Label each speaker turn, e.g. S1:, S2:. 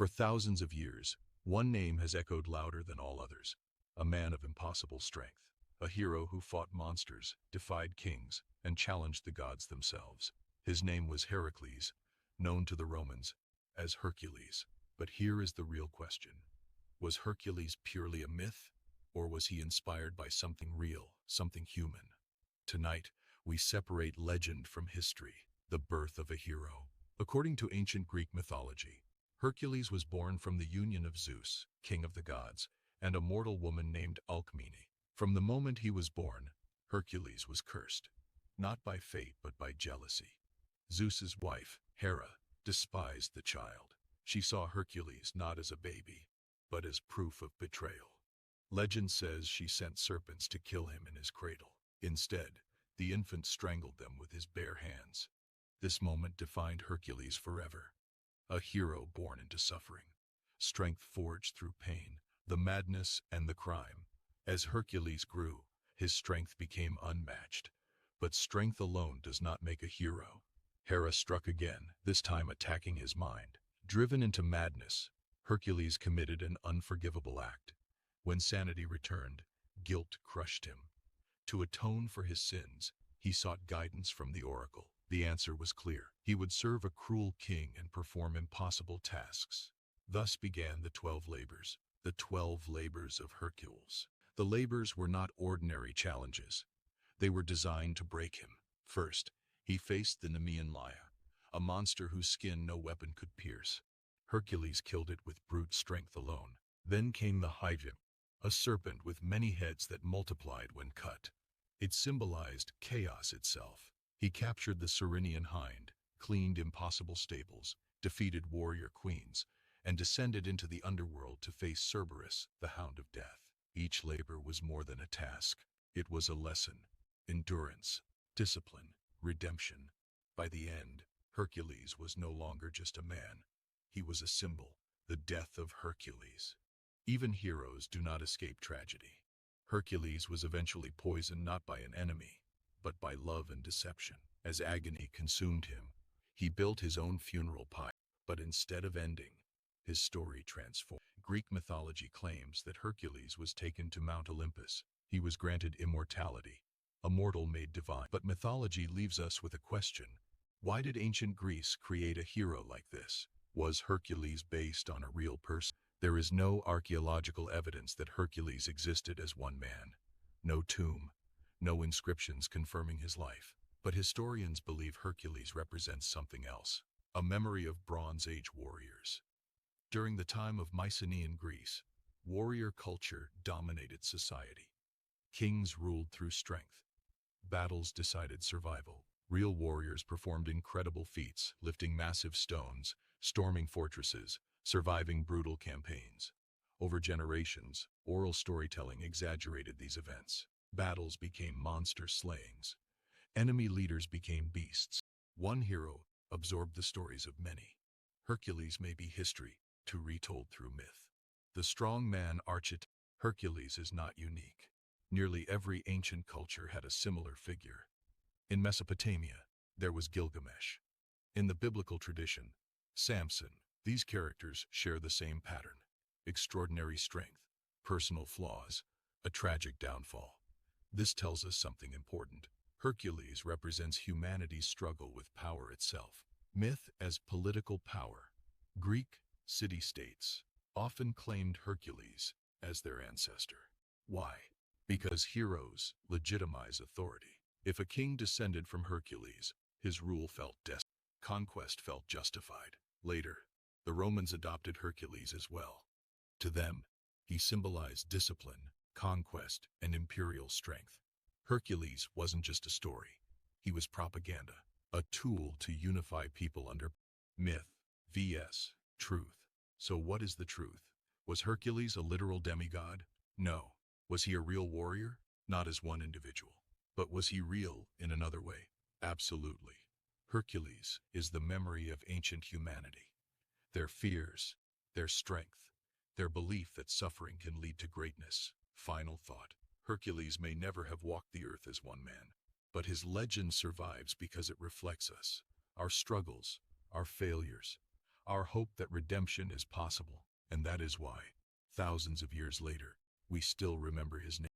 S1: For thousands of years, one name has echoed louder than all others. A man of impossible strength. A hero who fought monsters, defied kings, and challenged the gods themselves. His name was Heracles, known to the Romans as Hercules. But here is the real question. Was Hercules purely a myth, or was he inspired by something real, something human? Tonight, we separate legend from history, the birth of a hero. According to ancient Greek mythology, Hercules was born from the union of Zeus, king of the gods, and a mortal woman named Alcmene. From the moment he was born, Hercules was cursed, not by fate but by jealousy. Zeus's wife, Hera, despised the child. She saw Hercules not as a baby, but as proof of betrayal. Legend says she sent serpents to kill him in his cradle. Instead, the infant strangled them with his bare hands. This moment defined Hercules forever. A hero born into suffering. Strength forged through pain, the madness and the crime. As Hercules grew, his strength became unmatched. But strength alone does not make a hero. Hera struck again, this time attacking his mind. Driven into madness, Hercules committed an unforgivable act. When sanity returned, guilt crushed him. To atone for his sins, he sought guidance from the oracle. The answer was clear. He would serve a cruel king and perform impossible tasks. Thus began the 12 labors, the 12 labors of Hercules. The labors were not ordinary challenges. They were designed to break him. First, he faced the Nemean Laia, a monster whose skin no weapon could pierce. Hercules killed it with brute strength alone. Then came the Hydra, a serpent with many heads that multiplied when cut. It symbolized chaos itself. He captured the Cyrenian hind, cleaned impossible stables, defeated warrior queens, and descended into the underworld to face Cerberus, the hound of death. Each labor was more than a task. It was a lesson. Endurance, discipline, redemption. By the end, Hercules was no longer just a man. He was a symbol, the death of Hercules. Even heroes do not escape tragedy. Hercules was eventually poisoned not by an enemy, but by love and deception. As agony consumed him, he built his own funeral pyre. But instead of ending, his story transformed. Greek mythology claims that Hercules was taken to Mount Olympus. He was granted immortality, a mortal made divine. But mythology leaves us with a question. Why did ancient Greece create a hero like this? Was Hercules based on a real person? There is no archaeological evidence that Hercules existed as one man. No tomb, no inscriptions confirming his life. But historians believe Hercules represents something else, a memory of Bronze Age warriors. During the time of Mycenaean Greece, warrior culture dominated society. Kings ruled through strength. Battles decided survival. Real warriors performed incredible feats, lifting massive stones, storming fortresses, surviving brutal campaigns. Over generations, oral storytelling exaggerated these events. Battles became monster slayings. Enemy leaders became beasts. One hero absorbed the stories of many. Hercules may be history, to retold through myth. The strong man archetype. Hercules is not unique. Nearly every ancient culture had a similar figure. In Mesopotamia, there was Gilgamesh. In the biblical tradition, Samson. These characters share the same pattern: extraordinary strength, personal flaws, a tragic downfall. This tells us something important. Hercules represents humanity's struggle with power itself. Myth as political power. Greek city-states often claimed Hercules as their ancestor. Why? Because heroes legitimize authority. If a king descended from Hercules, his rule felt destined. Conquest felt justified. Later, the Romans adopted Hercules as well. To them, he symbolized discipline, conquest, and imperial strength. Hercules wasn't just a story. He was propaganda, a tool to unify people under myth vs. truth. So what is the truth? Was Hercules a literal demigod? No. Was he a real warrior? Not as one individual. But was he real in another way? Absolutely. Hercules is the memory of ancient humanity. Their fears, their strength, their belief that suffering can lead to greatness. Final thought. Hercules may never have walked the earth as one man, but his legend survives because it reflects us, our struggles, our failures, our hope that redemption is possible, and that is why, thousands of years later, we still remember his name.